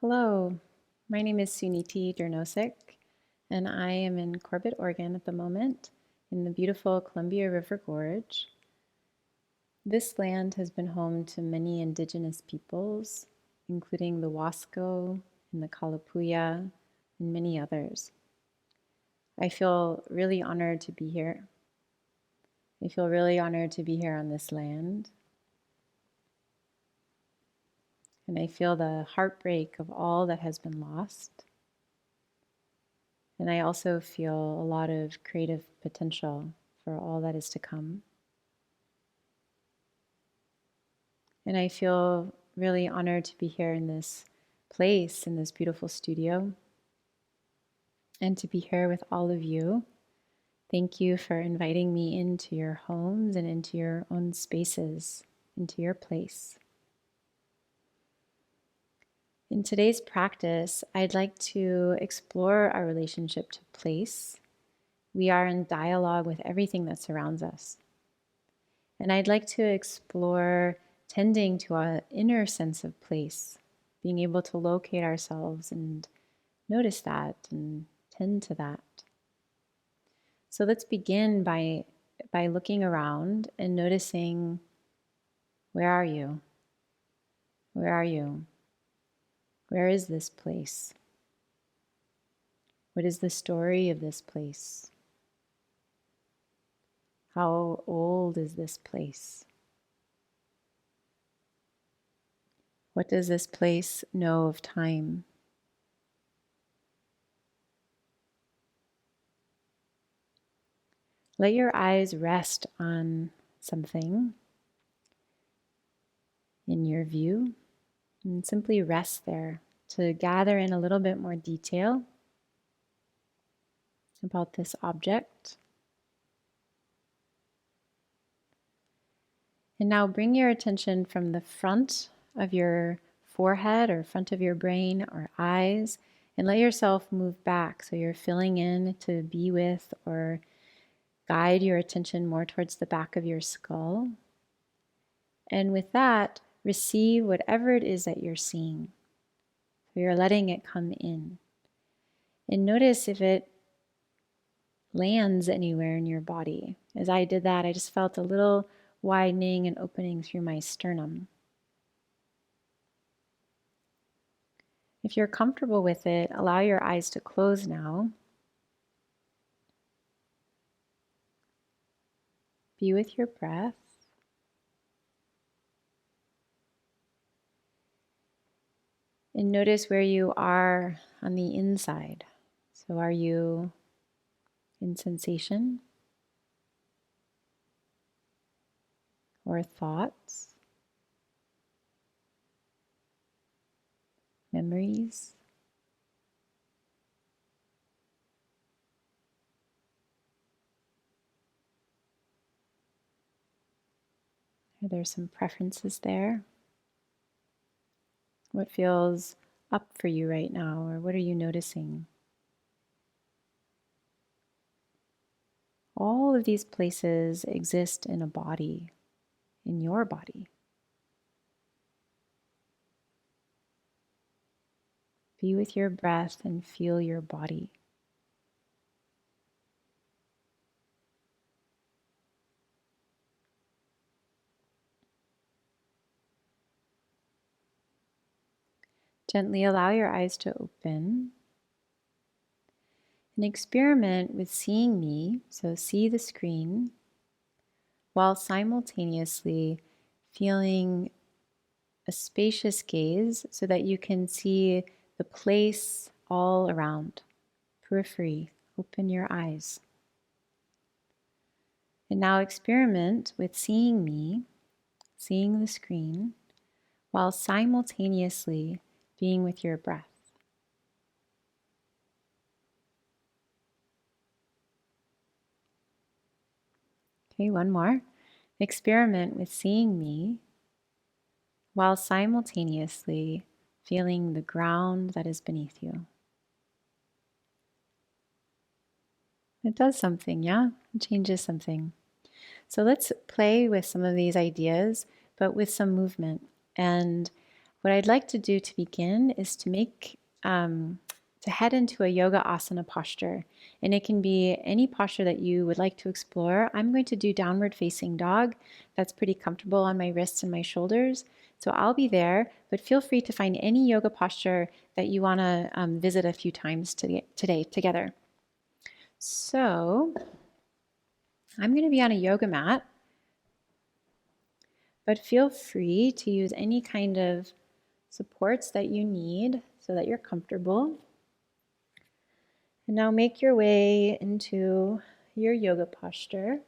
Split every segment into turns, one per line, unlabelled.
Hello, my name is Suniti Dernvosek, and I am in Corbett, Oregon at the moment in the beautiful Columbia River Gorge. This land has been home to many indigenous peoples, including the Wasco and the Kalapuya and many others. I feel really honored to be here. I feel really honored to be here on this land. And I feel the heartbreak of all that has been lost. And I also feel a lot of creative potential for all that is to come. And I feel really honored to be here in this place, in this beautiful studio, and to be here with all of you. Thank you for inviting me into your homes and into your own spaces, into your place. In today's practice, I'd like to explore our relationship to place. We are in dialogue with everything that surrounds us. And I'd like to explore tending to our inner sense of place, being able to locate ourselves and notice that and tend to that. So let's begin by looking around and noticing, where are you? Where are you? Where is this place? What is the story of this place? How old is this place? What does this place know of time? Let your eyes rest on something in your view and simply rest there to gather in a little bit more detail about this object. And now bring your attention from the front of your forehead or front of your brain or eyes and let yourself move back so you're filling in to be with or guide your attention more towards the back of your skull. And with that, receive whatever it is that you're seeing. So you're letting it come in. And notice if it lands anywhere in your body. As I did that, I just felt a little widening and opening through my sternum. If you're comfortable with it, allow your eyes to close now. Be with your breath. And notice where you are on the inside. So are you in sensation or thoughts, memories? Are there some preferences there? What feels up for you right now, or what are you noticing? All of these places exist in a body, in your body. Be with your breath and feel your body. Gently allow your eyes to open and experiment with seeing me, so see the screen, while simultaneously feeling a spacious gaze so that you can see the place all around, periphery. Open your eyes. And now experiment with seeing me, seeing the screen, while simultaneously being with your breath. Okay, one more. Experiment with seeing me while simultaneously feeling the ground that is beneath you. It does something, yeah? It changes something. So let's play with some of these ideas, but with some movement. And What I'd like to do to begin is to head into a yoga asana posture. And it can be any posture that you would like to explore. I'm going to do downward facing dog. That's pretty comfortable on my wrists and my shoulders. So I'll be there, but feel free to find any yoga posture that you want to visit a few times today together. So I'm going to be on a yoga mat, but feel free to use any kind of supports that you need so that you're comfortable. And now make your way into your yoga posture.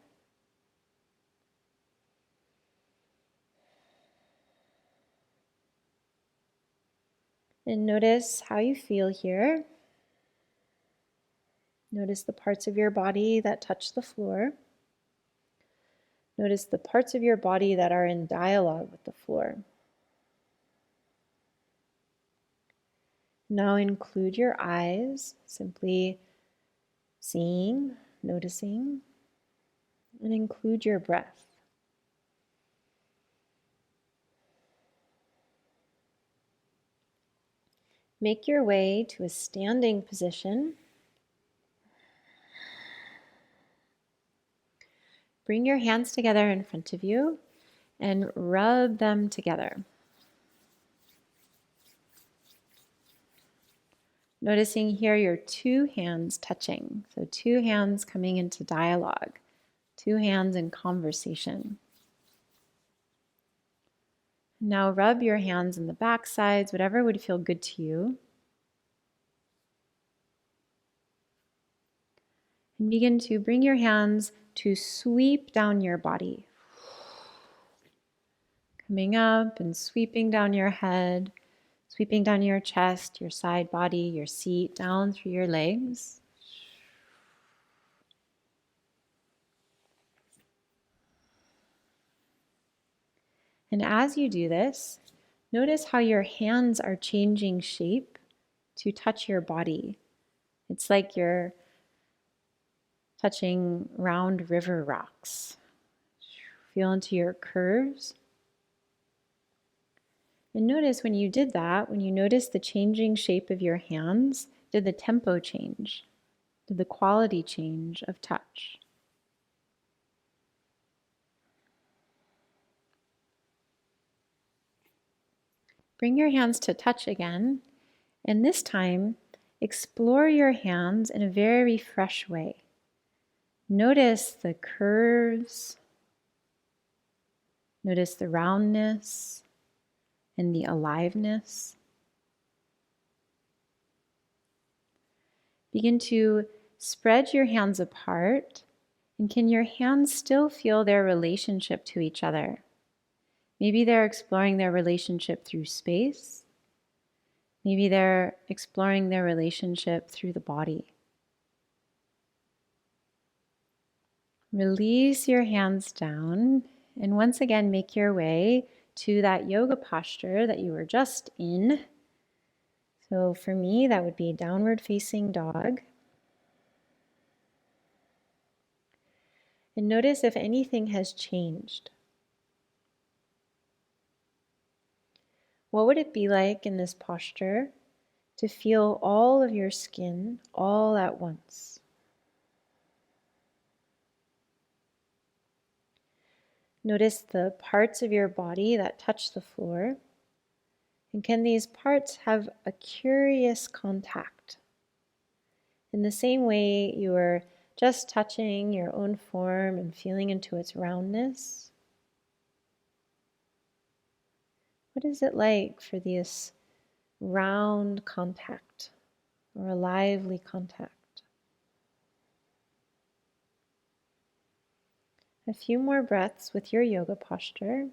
And notice how you feel here. Notice the parts of your body that touch the floor. Notice the parts of your body that are in dialogue with the floor. Now include your eyes, simply seeing, noticing, and include your breath. Make your way to a standing position. Bring your hands together in front of you and rub them together. Noticing here your two hands touching. So two hands coming into dialogue, two hands in conversation. Now rub your hands in the back sides, whatever would feel good to you. And begin to bring your hands to sweep down your body. Coming up and sweeping down your head, sweeping down your chest, your side body, your seat, down through your legs. And as you do this, notice how your hands are changing shape to touch your body. It's like you're touching round river rocks. Feel into your curves. And notice when you did that, when you noticed the changing shape of your hands, did the tempo change? Did the quality change of touch? Bring your hands to touch again, and this time, explore your hands in a very fresh way. Notice the curves, notice the roundness, and the aliveness. Begin to spread your hands apart, and can your hands still feel their relationship to each other? Maybe they're exploring their relationship through space. Maybe they're exploring their relationship through the body. Release your hands down, and once again make your way to that yoga posture that you were just in. So for me, that would be downward facing dog. And notice if anything has changed. What would it be like in this posture to feel all of your skin all at once? Notice the parts of your body that touch the floor. And can these parts have a curious contact? In the same way you were just touching your own form and feeling into its roundness. What is it like for this round contact or a lively contact? A few more breaths with your yoga posture.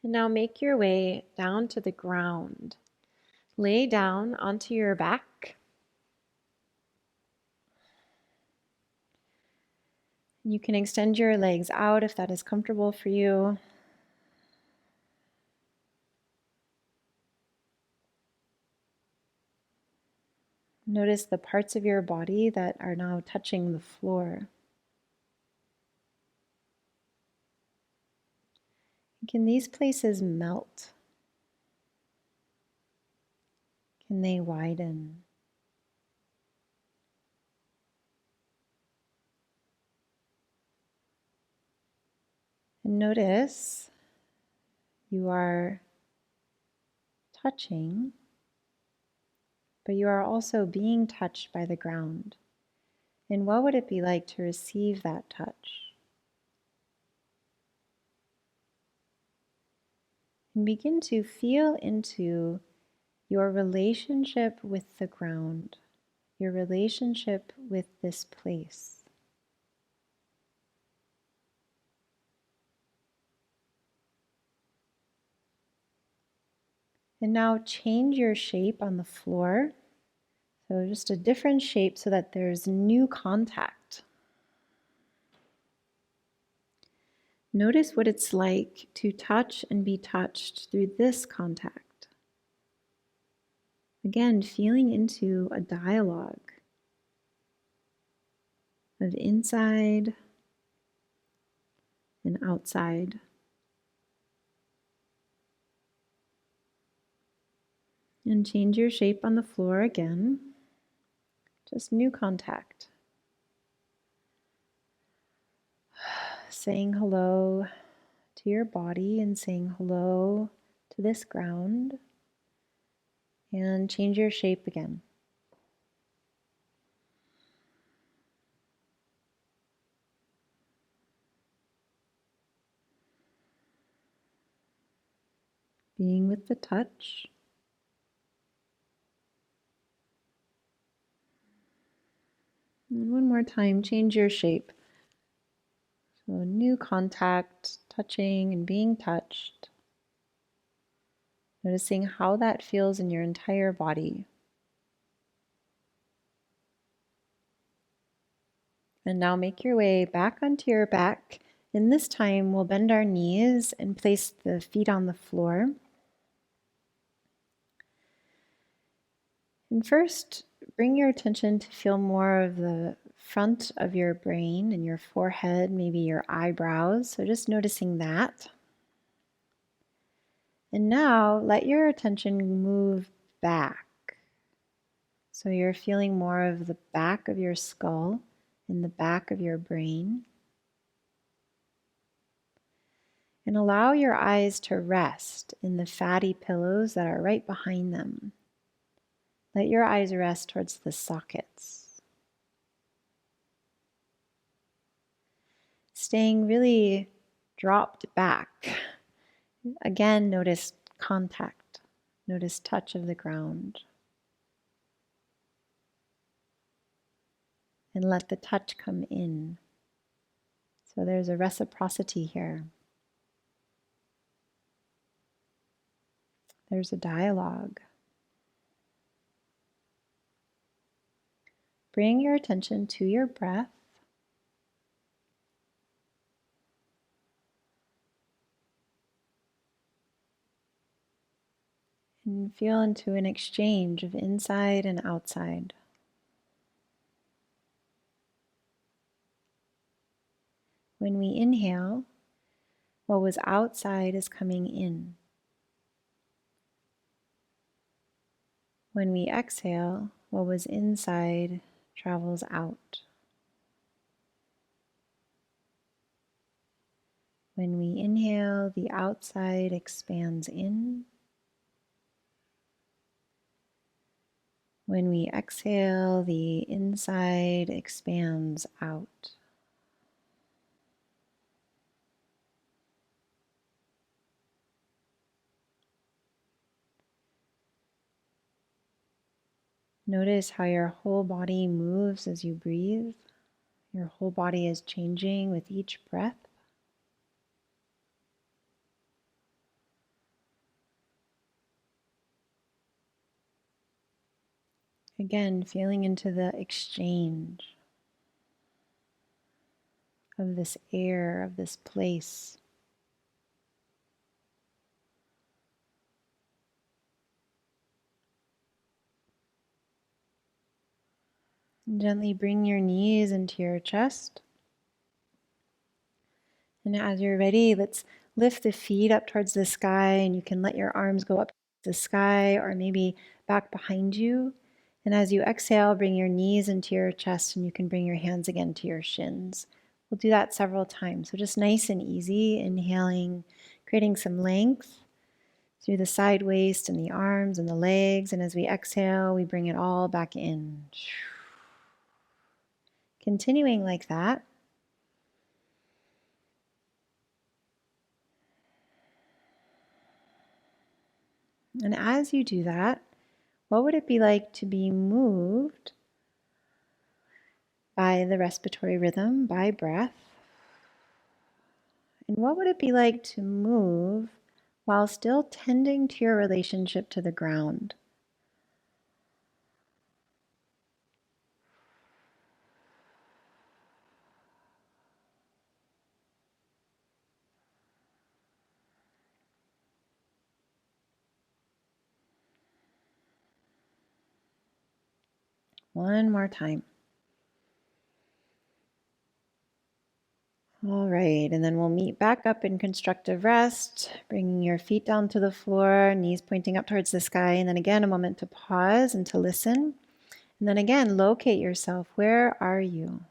And now make your way down to the ground. Lay down onto your back. You can extend your legs out if that is comfortable for you. Notice the parts of your body that are now touching the floor. Can these places melt? Can they widen? And notice you are touching, but you are also being touched by the ground. And what would it be like to receive that touch? And begin to feel into your relationship with the ground, your relationship with this place. And now change your shape on the floor. So just a different shape so that there's new contact. Notice what it's like to touch and be touched through this contact. Again, feeling into a dialogue of inside and outside. And change your shape on the floor again. Just new contact. Saying hello to your body and saying hello to this ground. And change your shape again. Being with the touch. And one more time, change your shape. So new contact, touching and being touched. Noticing how that feels in your entire body. And now make your way back onto your back. And this time we'll bend our knees and place the feet on the floor. And first, bring your attention to feel more of the front of your brain and your forehead, maybe your eyebrows. So just noticing that. And now let your attention move back. So you're feeling more of the back of your skull and the back of your brain. And allow your eyes to rest in the fatty pillows that are right behind them. Let your eyes rest towards the sockets. Staying really dropped back. Again, notice contact. Notice touch of the ground. And let the touch come in. So there's a reciprocity here. There's a dialogue. Bring your attention to your breath. And feel into an exchange of inside and outside. When we inhale, what was outside is coming in. When we exhale, what was inside travels out. When we inhale, the outside expands in. When we exhale, the inside expands out. Notice how your whole body moves as you breathe. Your whole body is changing with each breath. Again, feeling into the exchange of this air, of this place. And gently bring your knees into your chest. And as you're ready, let's lift the feet up towards the sky, and you can let your arms go up to the sky or maybe back behind you. And as you exhale, bring your knees into your chest, and you can bring your hands again to your shins. We'll do that several times. So just nice and easy, inhaling, creating some length through the side waist and the arms and the legs. And as we exhale, we bring it all back in. Continuing like that. And as you do that, what would it be like to be moved by the respiratory rhythm, by breath? And what would it be like to move while still tending to your relationship to the ground? One more time. All right, and then we'll meet back up in constructive rest, bringing your feet down to the floor, knees pointing up towards the sky, and then again a moment to pause and to listen. And then again, locate yourself. Where are you?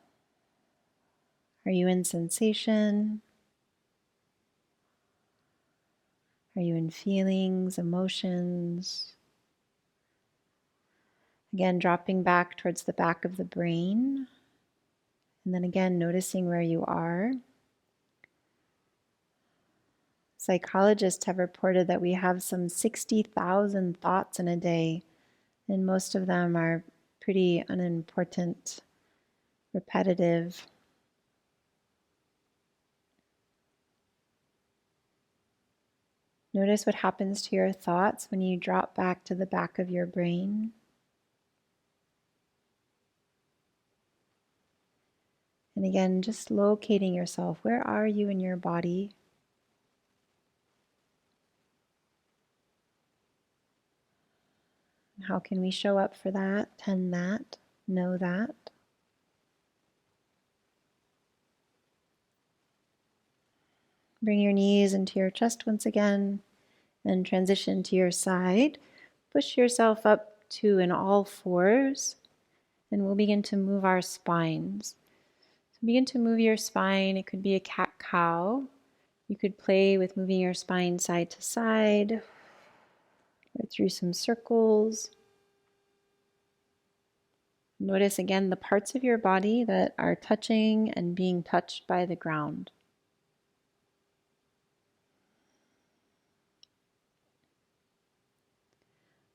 Are you in sensation? Are you in feelings, emotions? Again, dropping back towards the back of the brain. And then again, noticing where you are. Psychologists have reported that we have some 60,000 thoughts in a day, and most of them are pretty unimportant, repetitive. Notice what happens to your thoughts when you drop back to the back of your brain. And again, just locating yourself. Where are you in your body? How can we show up for that, tend that, know that? Bring your knees into your chest once again and transition to your side. Push yourself up to an all fours, and we'll begin to move our spines. So begin to move your spine. It could be a cat-cow. You could play with moving your spine side to side or through some circles. Notice again the parts of your body that are touching and being touched by the ground.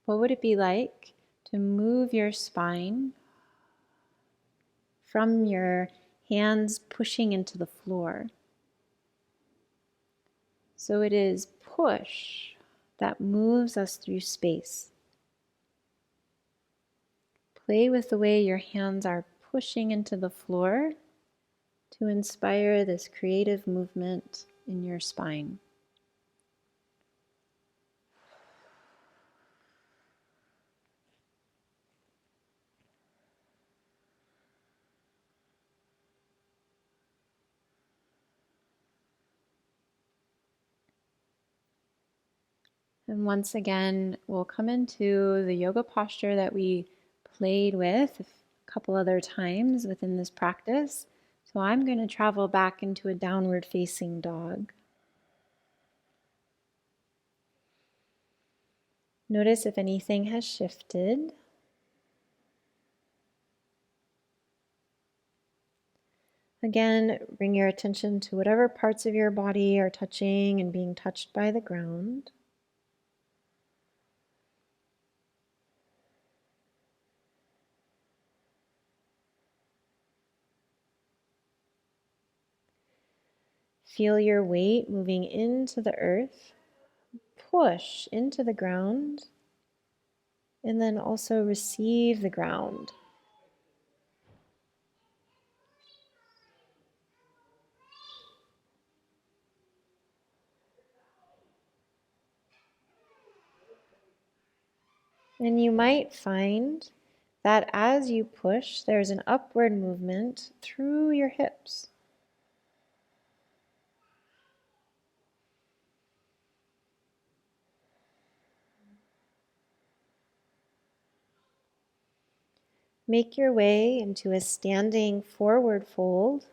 What would it be like to move your spine from your hands pushing into the floor? So it is push that moves us through space. Play with the way your hands are pushing into the floor to inspire this creative movement in your spine. And once again, we'll come into the yoga posture that we played with a couple other times within this practice. So I'm going to travel back into a downward facing dog. Notice if anything has shifted. Again, bring your attention to whatever parts of your body are touching and being touched by the ground. Feel your weight moving into the earth, push into the ground, and then also receive the ground. And you might find that as you push, there's an upward movement through your hips. Make your way into a standing forward fold.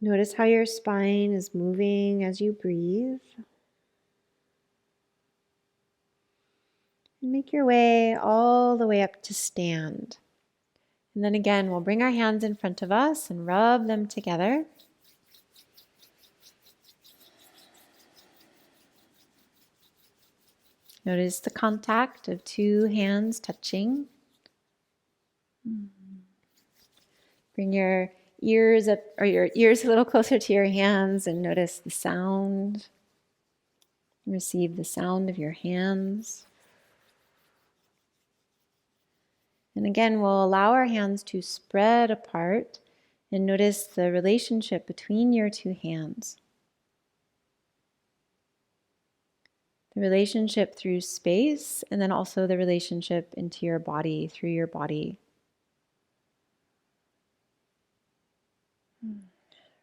Notice how your spine is moving as you breathe. And make your way all the way up to stand. And then again, we'll bring our hands in front of us and rub them together. Notice the contact of two hands touching. Bring your ears up, or your ears a little closer to your hands, and notice the sound. Receive the sound of your hands. And again, we'll allow our hands to spread apart and notice the relationship between your two hands. The relationship through space, and then also the relationship into your body, through your body.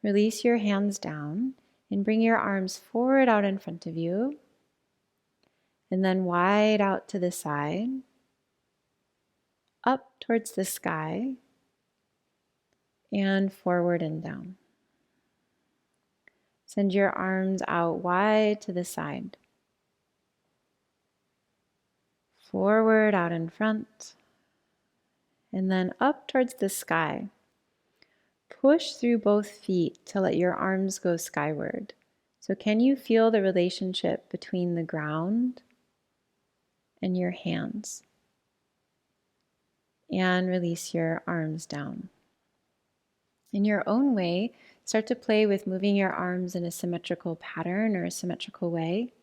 Release your hands down and bring your arms forward out in front of you, and then wide out to the side, up towards the sky, and forward and down. Send your arms out wide to the side. Forward out in front, and then up towards the sky. Push through both feet to let your arms go skyward. So can you feel the relationship between the ground and your hands? And release your arms down. In your own way, start to play with moving your arms in a symmetrical pattern or a symmetrical way.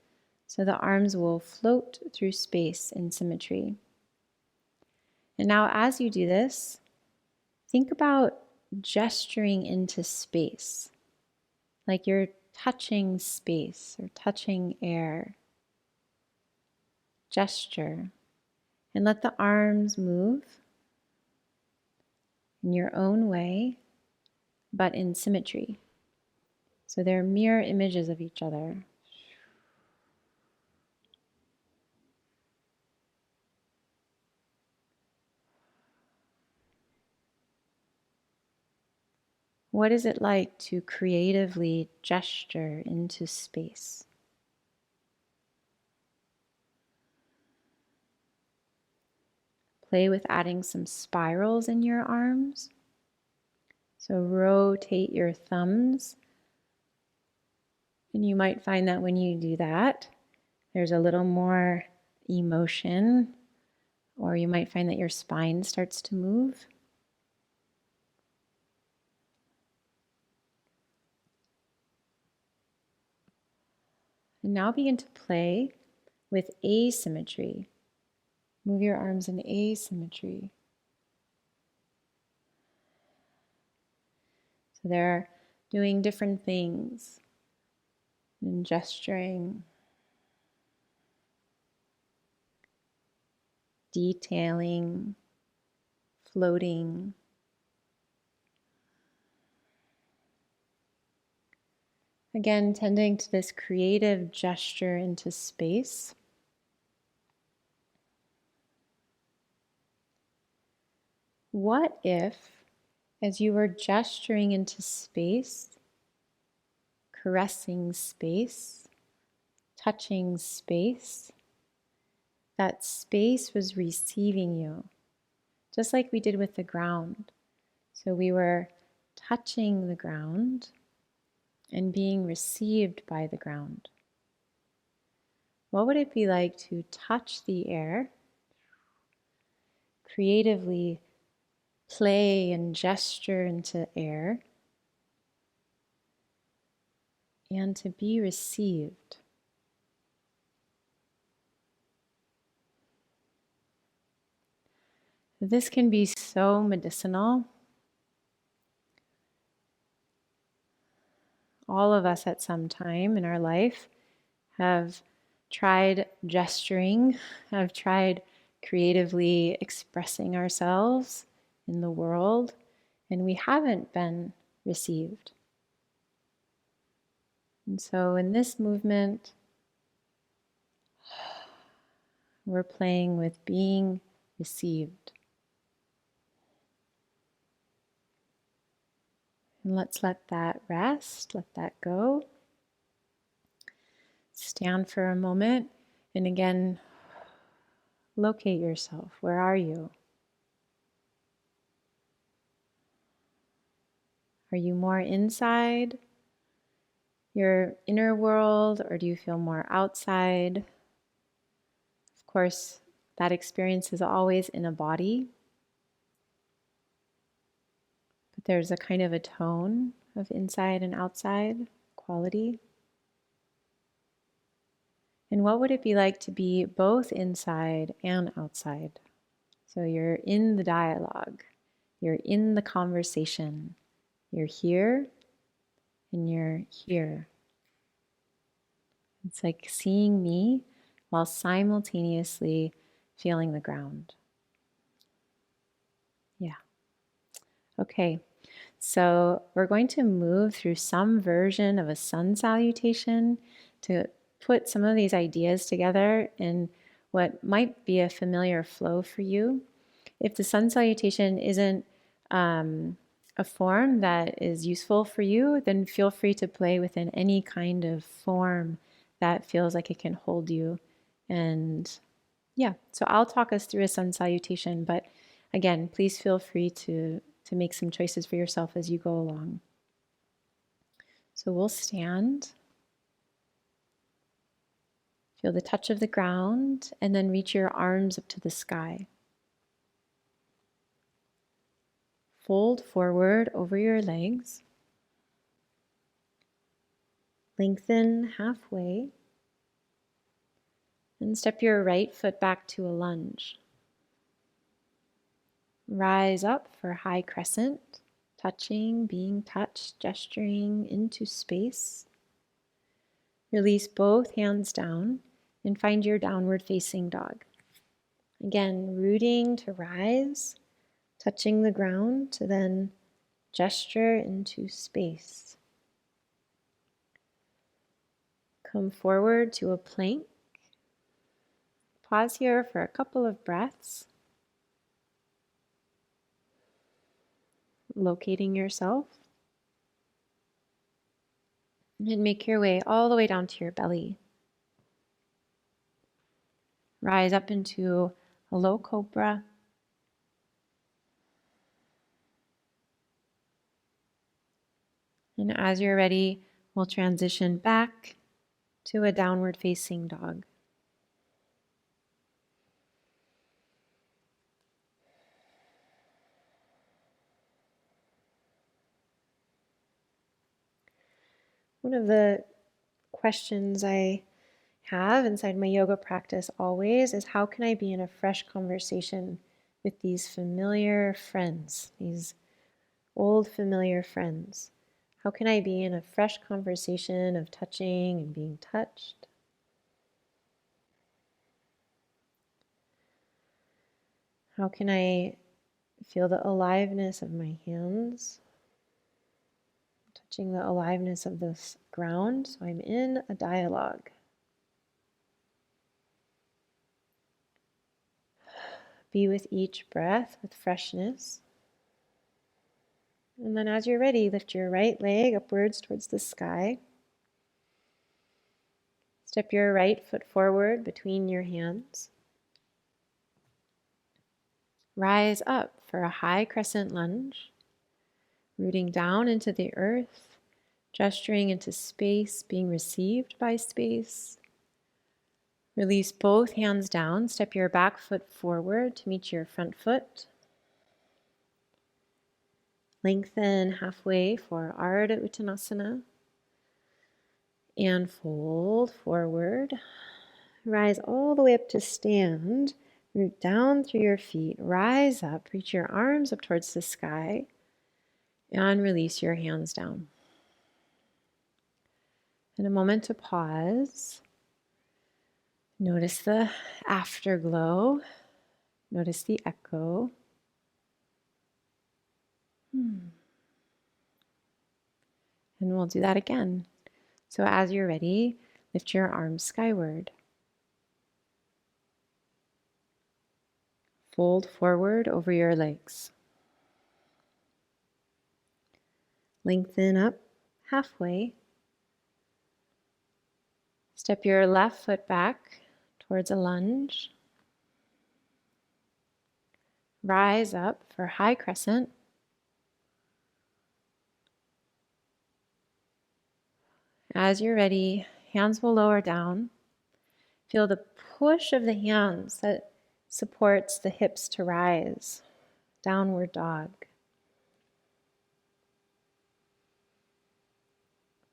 So the arms will float through space in symmetry. And now as you do this, think about gesturing into space, like you're touching space or touching air. Gesture, and let the arms move in your own way, but in symmetry. So they're mirror images of each other. What is it like to creatively gesture into space? Play with adding some spirals in your arms. So rotate your thumbs. And you might find that when you do that, there's a little more emotion, or you might find that your spine starts to move. And now begin to play with asymmetry. Move your arms in asymmetry. So they're doing different things and gesturing, detailing, floating. Again, tending to this creative gesture into space. What if, as you were gesturing into space, caressing space, touching space, that space was receiving you, just like we did with the ground. So we were touching the ground and being received by the ground. What would it be like to touch the air, creatively play and gesture into air, and to be received? This can be so medicinal. all of us at some time in our life have tried gesturing, have tried creatively expressing ourselves in the world, and we haven't been received. And so in this movement, we're playing with being received. And let's let that rest, let that go. Stand for a moment, and again, locate yourself. Where are you? Are you more inside your inner world, or do you feel more outside? Of course, that experience is always in a body, but there's a kind of a tone of inside and outside quality. And what would it be like to be both inside and outside? So you're in the dialogue, you're in the conversation, you're here and you're here. It's like seeing me while simultaneously feeling the ground. Yeah. Okay. So we're going to move through some version of a sun salutation to put some of these ideas together in what might be a familiar flow for you. If the sun salutation isn't a form that is useful for you, then feel free to play within any kind of form that feels like it can hold you. And yeah, so I'll talk us through a sun salutation, but again, please feel free to make some choices for yourself as you go along. So we'll stand, feel the touch of the ground, and then reach your arms up to the sky. Fold forward over your legs. Lengthen halfway. And step your right foot back to a lunge. Rise up for high crescent, touching, being touched, gesturing into space. Release both hands down and find your downward facing dog. Again, rooting to rise, touching the ground to then gesture into space. Come forward to a plank. Pause here for a couple of breaths. Locating yourself. And make your way all the way down to your belly. Rise up into a low cobra. And as you're ready, we'll transition back to a downward facing dog. One of the questions I have inside my yoga practice always is, how can I be in a fresh conversation with these familiar friends, these old familiar friends? How can I be in a fresh conversation of touching and being touched? How can I feel the aliveness of my hands? Touching the aliveness of this ground, so I'm in a dialogue. Be with each breath with freshness. And then as you're ready, lift your right leg upwards towards the sky. Step your right foot forward between your hands. Rise up for a high crescent lunge, rooting down into the earth, gesturing into space, being received by space. Release both hands down. Step your back foot forward to meet your front foot. Lengthen halfway for Ardha Uttanasana. And fold forward. Rise all the way up to stand. Root down through your feet. Rise up. Reach your arms up towards the sky. And release your hands down. And a moment to pause. Notice the afterglow. Notice the echo. And we'll do that again. So as you're ready, lift your arms skyward. Fold forward over your legs. Lengthen up halfway. Step your left foot back towards a lunge. Rise up for high crescent. As you're ready, hands will lower down. Feel the push of the hands that supports the hips to rise. Downward dog.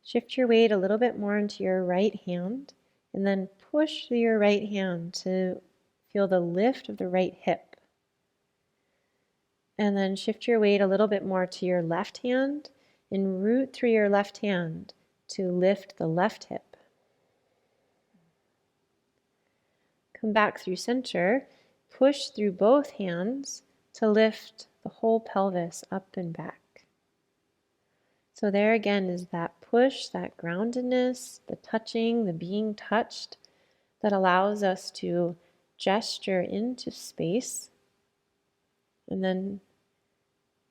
Shift your weight a little bit more into your right hand and then push through your right hand to feel the lift of the right hip. And then shift your weight a little bit more to your left hand and root through your left hand to lift the left hip. Come back through center, push through both hands to lift the whole pelvis up and back. So there again is that push, that groundedness, the touching, the being touched that allows us to gesture into space. And then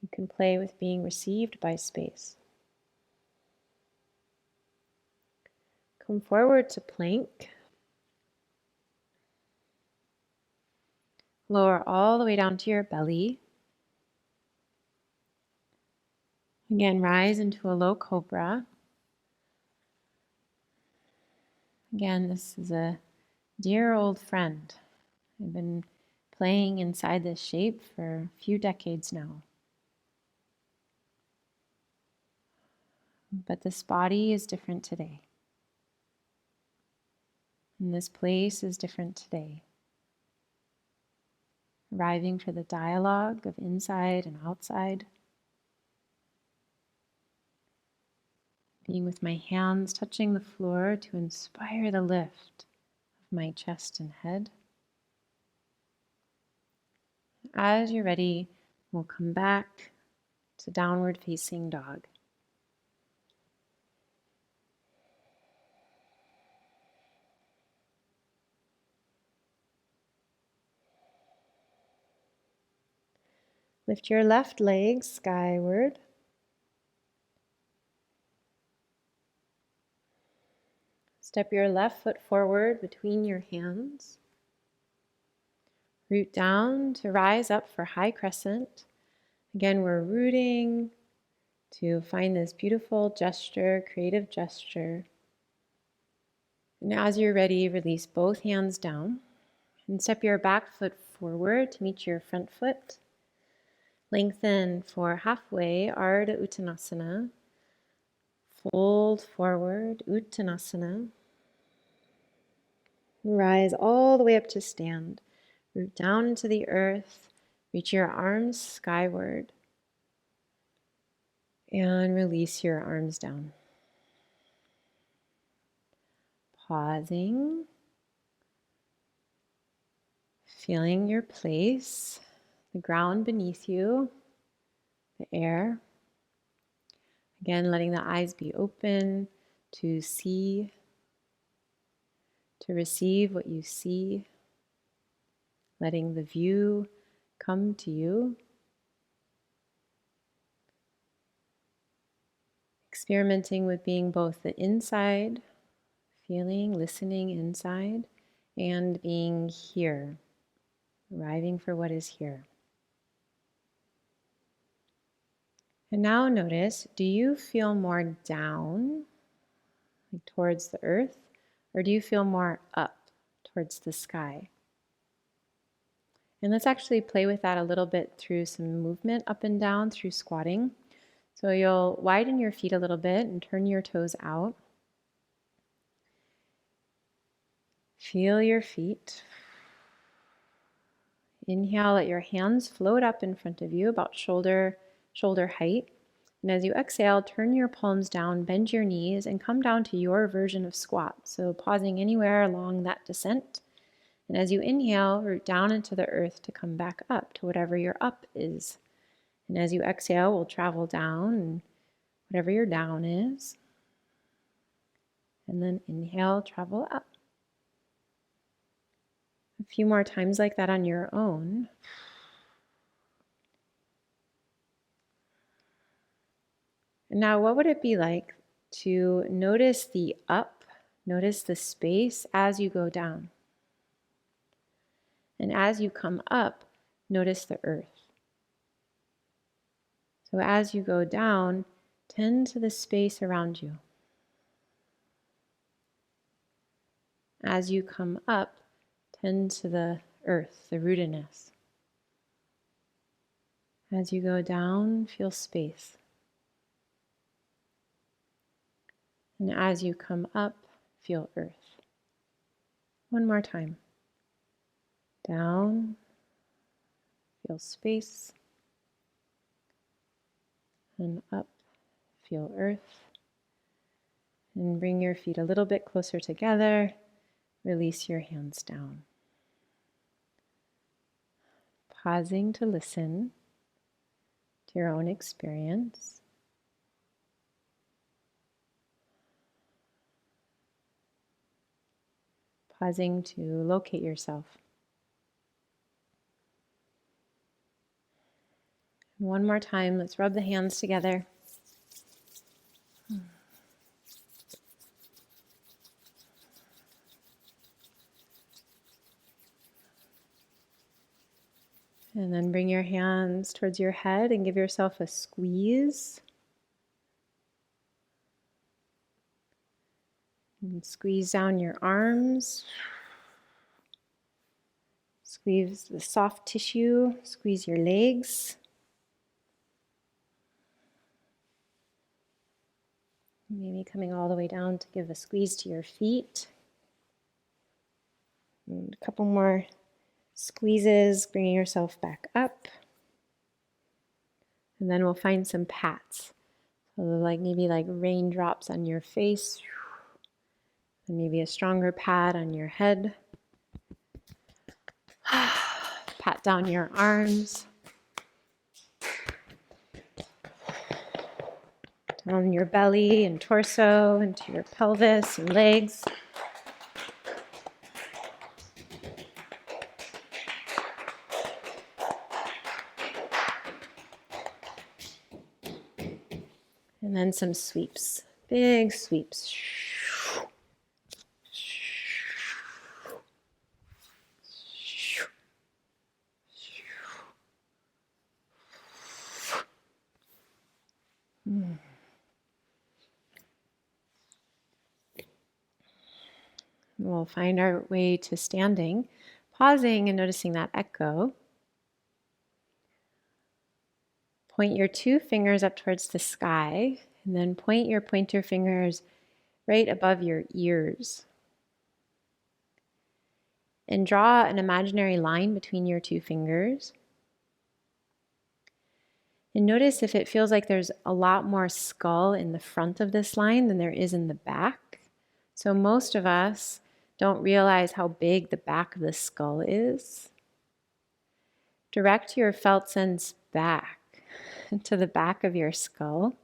you can play with being received by space. Come forward to plank. Lower all the way down to your belly. Again, rise into a low cobra. Again, this is a dear old friend. I've been playing inside this shape for a few decades now. But this body is different today. And this place is different today. Arriving for the dialogue of inside and outside. Being with my hands touching the floor to inspire the lift of my chest and head. As you're ready, we'll come back to downward facing dog. Lift your left leg skyward. Step your left foot forward between your hands. Root down to rise up for high crescent. Again, we're rooting to find this beautiful gesture, creative gesture. And as you're ready, release both hands down and step your back foot forward to meet your front foot. Lengthen for halfway, Ardha Uttanasana. Fold forward, Uttanasana. Rise all the way up to stand. Root down into the earth. Reach your arms skyward. And release your arms down. Pausing. Feeling your place. The ground beneath you. The air. Again, letting the eyes be open to see. To receive what you see. Letting the view come to you. Experimenting with being both the inside, feeling, listening inside, and being here, arriving for what is here. And now notice, do you feel more down, like towards the earth, or do you feel more up towards the sky? And let's actually play with that a little bit through some movement up and down through squatting. So you'll widen your feet a little bit and turn your toes out. Feel your feet. Inhale, let your hands float up in front of you, about shoulder height. And as you exhale, turn your palms down, bend your knees, and come down to your version of squat. So pausing anywhere along that descent. And as you inhale, root down into the earth to come back up to whatever your up is. And as you exhale, we'll travel down and whatever your down is. And then inhale, travel up. A few more times like that on your own. And now what would it be like to notice the up, notice the space as you go down? And as you come up, notice the earth. So as you go down, tend to the space around you. As you come up, tend to the earth, the rootedness. As you go down, feel space. And as you come up, feel earth. One more time. Down, feel space. And up, feel earth. And bring your feet a little bit closer together. Release your hands down. Pausing to listen to your own experience. Pausing to locate yourself. And one more time, let's rub the hands together. And then bring your hands towards your head and give yourself a squeeze. And squeeze down your arms. Squeeze the soft tissue. Squeeze your legs. Maybe coming all the way down to give a squeeze to your feet. And a couple more squeezes, bringing yourself back up. And then we'll find some pats. So maybe like raindrops on your face. And maybe a stronger pat on your head. Pat down your arms. Down your belly and torso, into your pelvis and legs. And then some sweeps, big sweeps. We'll find our way to standing, pausing and noticing that echo. Point your two fingers up towards the sky, and then point your pointer fingers right above your ears. And draw an imaginary line between your two fingers. And notice if it feels like there's a lot more skull in the front of this line than there is in the back. So most of us don't realize how big the back of the skull is. Direct your felt sense back to the back of your skull.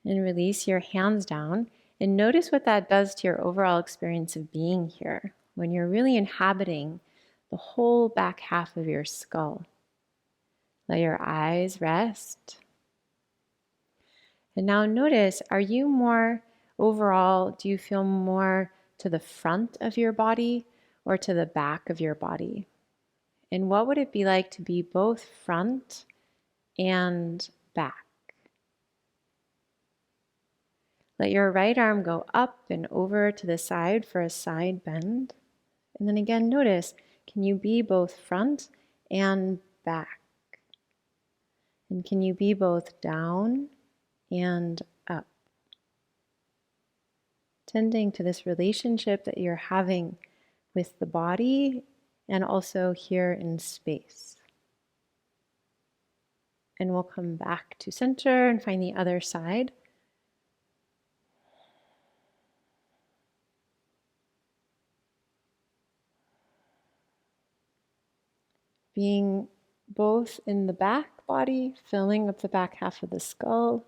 And release your hands down. And notice what that does to your overall experience of being here when you're really inhabiting the whole back half of your skull. Let your eyes rest. And now notice, are you more overall, do you feel more to the front of your body or to the back of your body? And what would it be like to be both front and back? Let your right arm go up and over to the side for a side bend. And then again, notice, can you be both front and back? And can you be both down and up? Tending to this relationship that you're having with the body and also here in space. And we'll come back to center and find the other side. Being both in the back body, filling up the back half of the skull,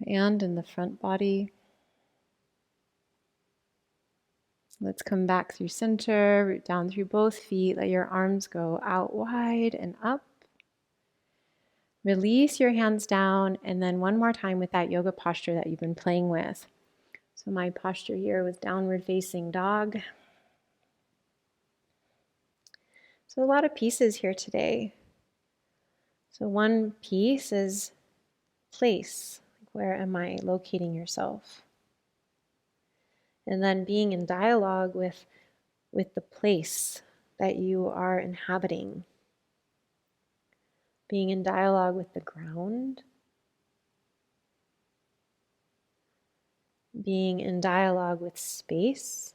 and in the front body. Let's come back through center, root down through both feet. Let your arms go out wide and up. Release your hands down, and then one more time with that yoga posture that you've been playing with. So my posture here was downward facing dog. So a lot of pieces here today. So one piece is place. Where am I locating yourself? And then being in dialogue with the place that you are inhabiting. Being in dialogue with the ground. Being in dialogue with space.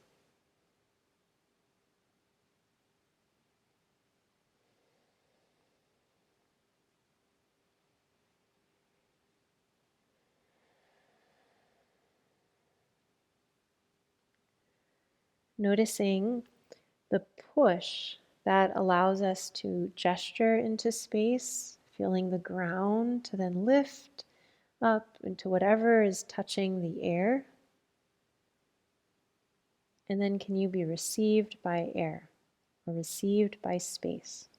Noticing the push that allows us to gesture into space, feeling the ground to then lift up into whatever is touching the air. And then can you be received by air or received by space?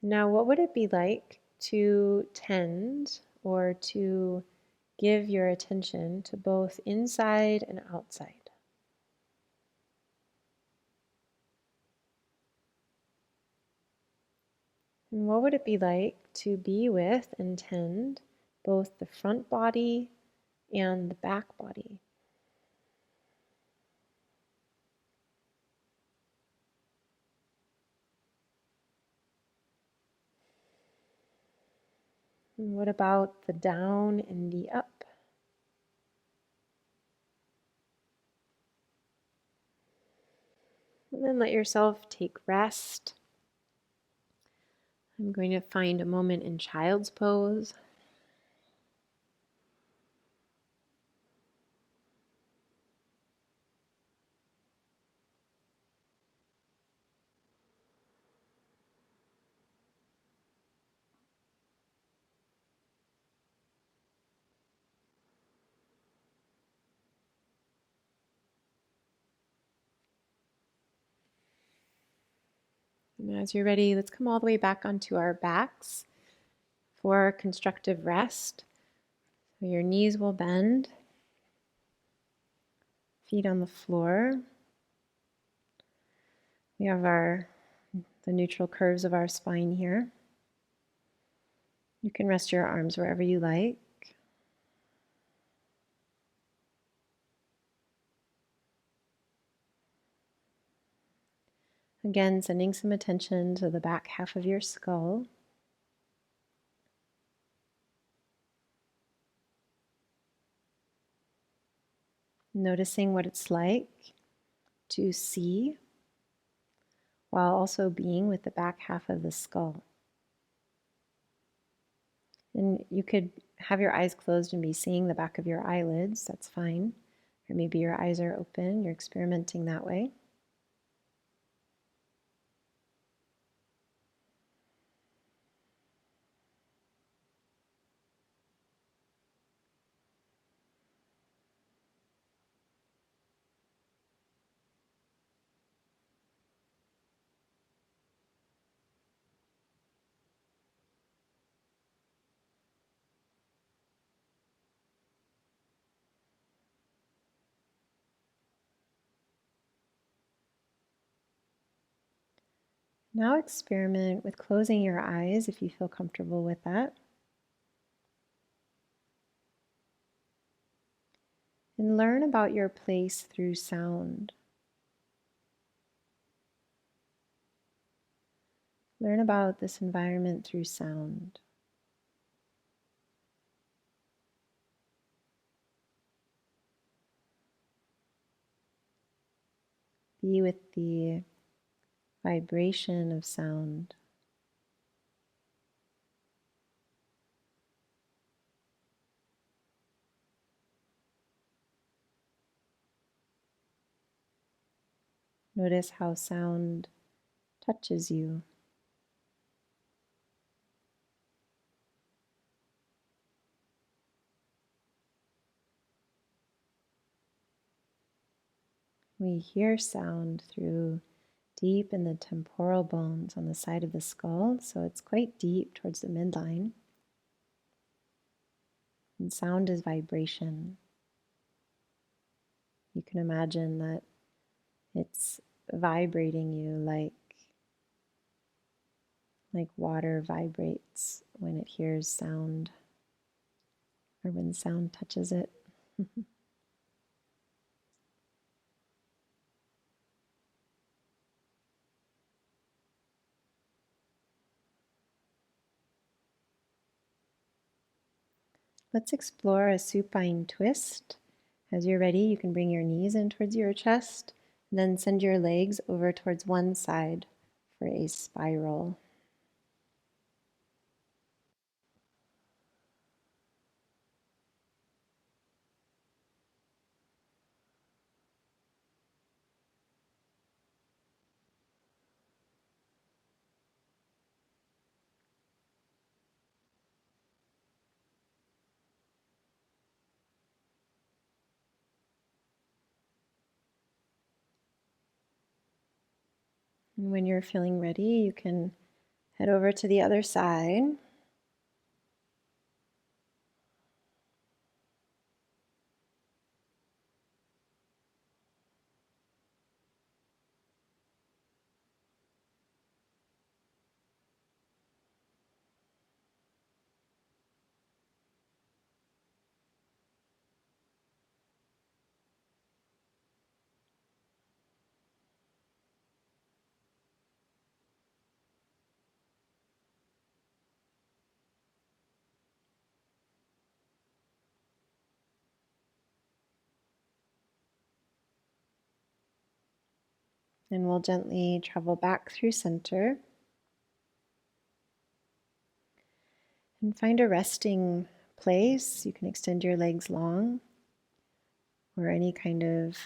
Now, what would it be like to tend or to give your attention to both inside and outside? And what would it be like to be with and tend both the front body and the back body? And what about the down and the up? And then let yourself take rest. I'm going to find a moment in child's pose. And as you're ready, let's come all the way back onto our backs for constructive rest. So your knees will bend, feet on the floor. We have the neutral curves of our spine here. You can rest your arms wherever you like. Again, sending some attention to the back half of your skull. Noticing what it's like to see while also being with the back half of the skull. And you could have your eyes closed and be seeing the back of your eyelids, that's fine. Or maybe your eyes are open, you're experimenting that way. Now experiment with closing your eyes if you feel comfortable with that. And learn about your place through sound. Learn about this environment through sound. Be with the vibration of sound. Notice how sound touches you. We hear sound through deep in the temporal bones on the side of the skull, so it's quite deep towards the midline. And sound is vibration. You can imagine that it's vibrating you like water vibrates when it hears sound or when sound touches it. Let's explore a supine twist. As you're ready, you can bring your knees in towards your chest, and then send your legs over towards one side for a spiral. And when you're feeling ready, you can head over to the other side. And we'll gently travel back through center and find a resting place. You can extend your legs long or any kind of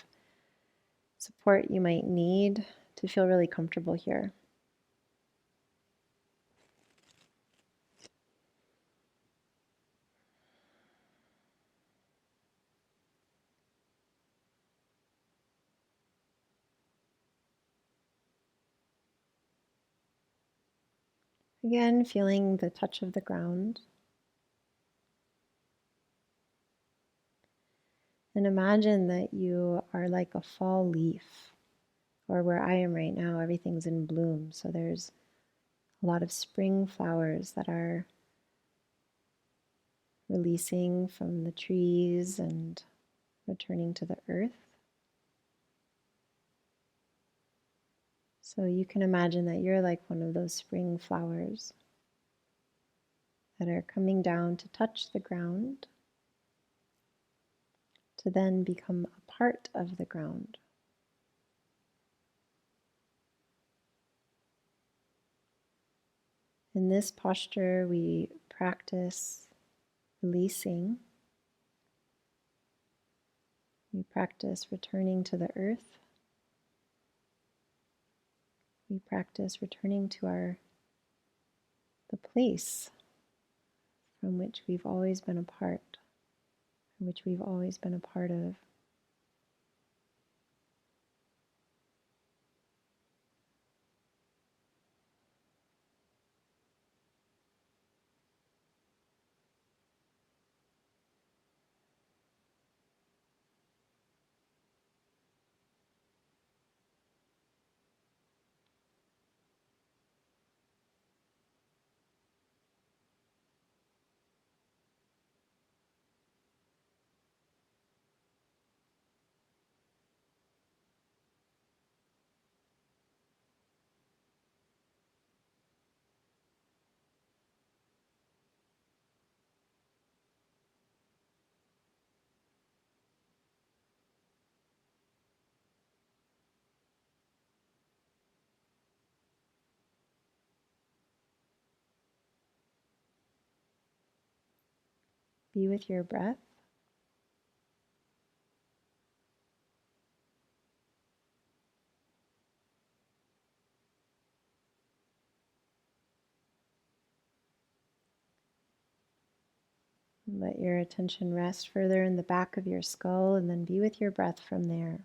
support you might need to feel really comfortable here. Again, feeling the touch of the ground. And imagine that you are like a fall leaf, or where I am right now, everything's in bloom. So there's a lot of spring flowers that are releasing from the trees and returning to the earth. So you can imagine that you're like one of those spring flowers that are coming down to touch the ground, to then become a part of the ground. In this posture, we practice releasing. We practice returning to the earth. We practice returning to the place from which we've always been a part, which we've always been a part of. Be with your breath. Let your attention rest further in the back of your skull and then be with your breath from there.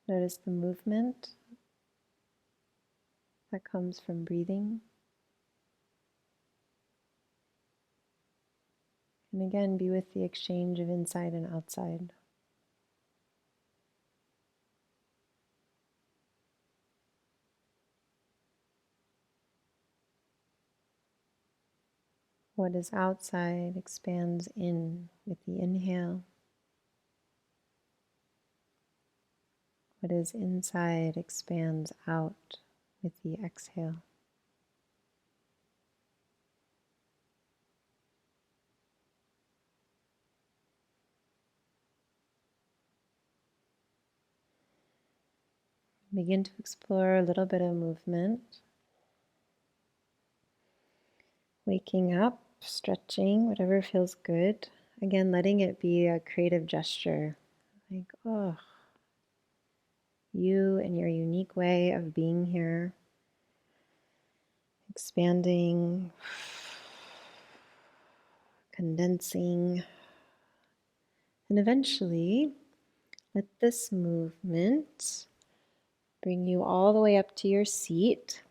Notice the movement that comes from breathing. And again, be with the exchange of inside and outside. What is outside expands in with the inhale. What is inside expands out with the exhale. Begin to explore a little bit of movement. Waking up, stretching, whatever feels good. Again, letting it be a creative gesture. Like, oh, you and your unique way of being here. Expanding, condensing, and eventually let this movement bring you all the way up to your seat.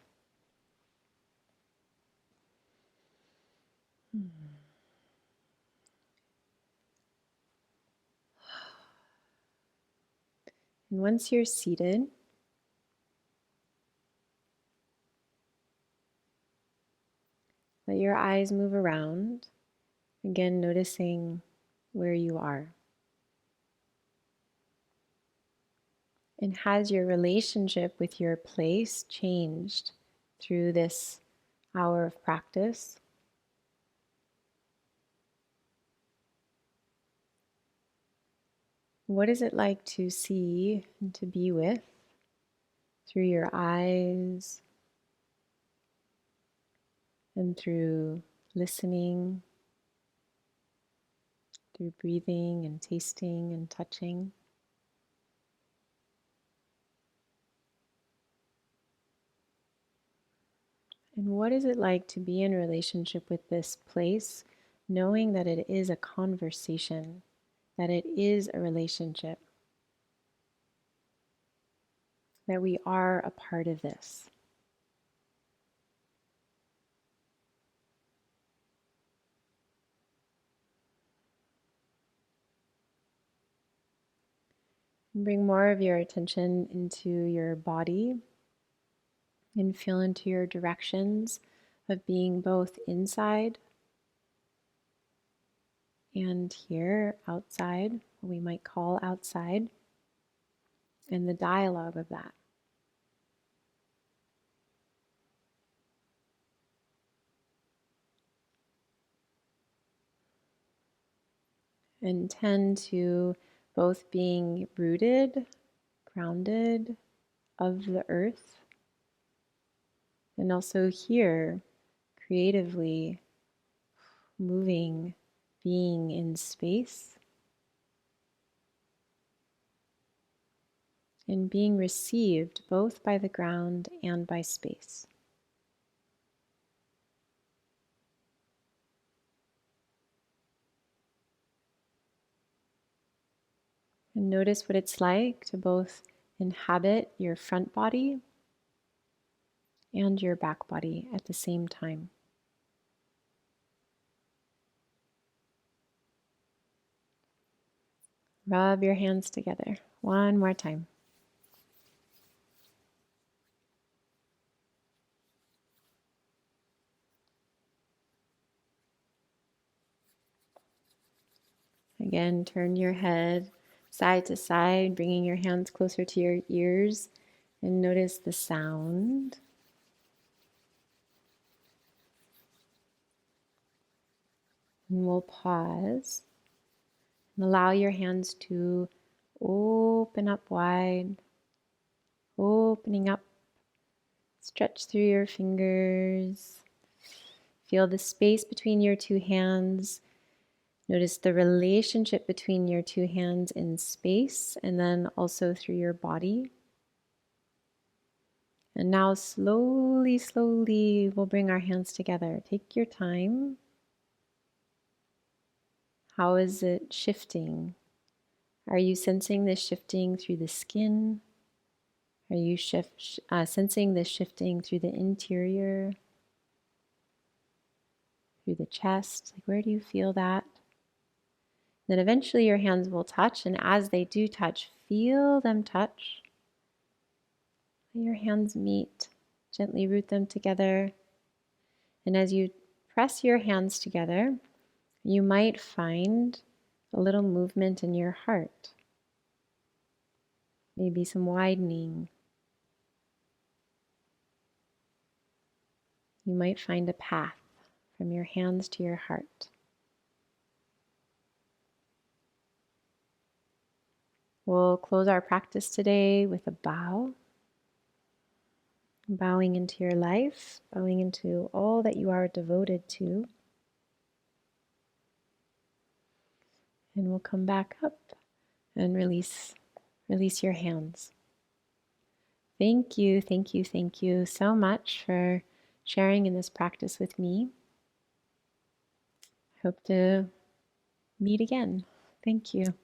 And once you're seated, let your eyes move around, again noticing where you are. And has your relationship with your place changed through this hour of practice? What is it like to see and to be with through your eyes and through listening, through breathing and tasting and touching? And what is it like to be in relationship with this place, knowing that it is a conversation, that it is a relationship, that we are a part of this? Bring more of your attention into your body and feel into your directions of being both inside and here, outside, what we might call outside, and the dialogue of that. And tend to both being rooted, grounded of the earth, and also here, creatively moving, being in space. and being received both by the ground and by space. And notice what it's like to both inhabit your front body and your back body at the same time. Rub your hands together one more time. Again, turn your head side to side, bringing your hands closer to your ears, and notice the sound. And we'll pause and allow your hands to open up wide, opening up, stretch through your fingers. Feel the space between your two hands. Notice the relationship between your two hands in space and then also through your body. And now slowly, slowly, we'll bring our hands together. Take your time. How is it shifting? Are you sensing this shifting through the skin? Are you sensing this shifting through the interior? Through the chest? Like, where do you feel that? Then eventually your hands will touch, and as they do touch, feel them touch. Let your hands meet. Gently root them together. And as you press your hands together, you might find a little movement in your heart. Maybe some widening. You might find a path from your hands to your heart. We'll close our practice today with a bow. Bowing into your life, bowing into all that you are devoted to. And we'll come back up and release your hands. Thank you so much for sharing in this practice with me. Hope to meet again. Thank you.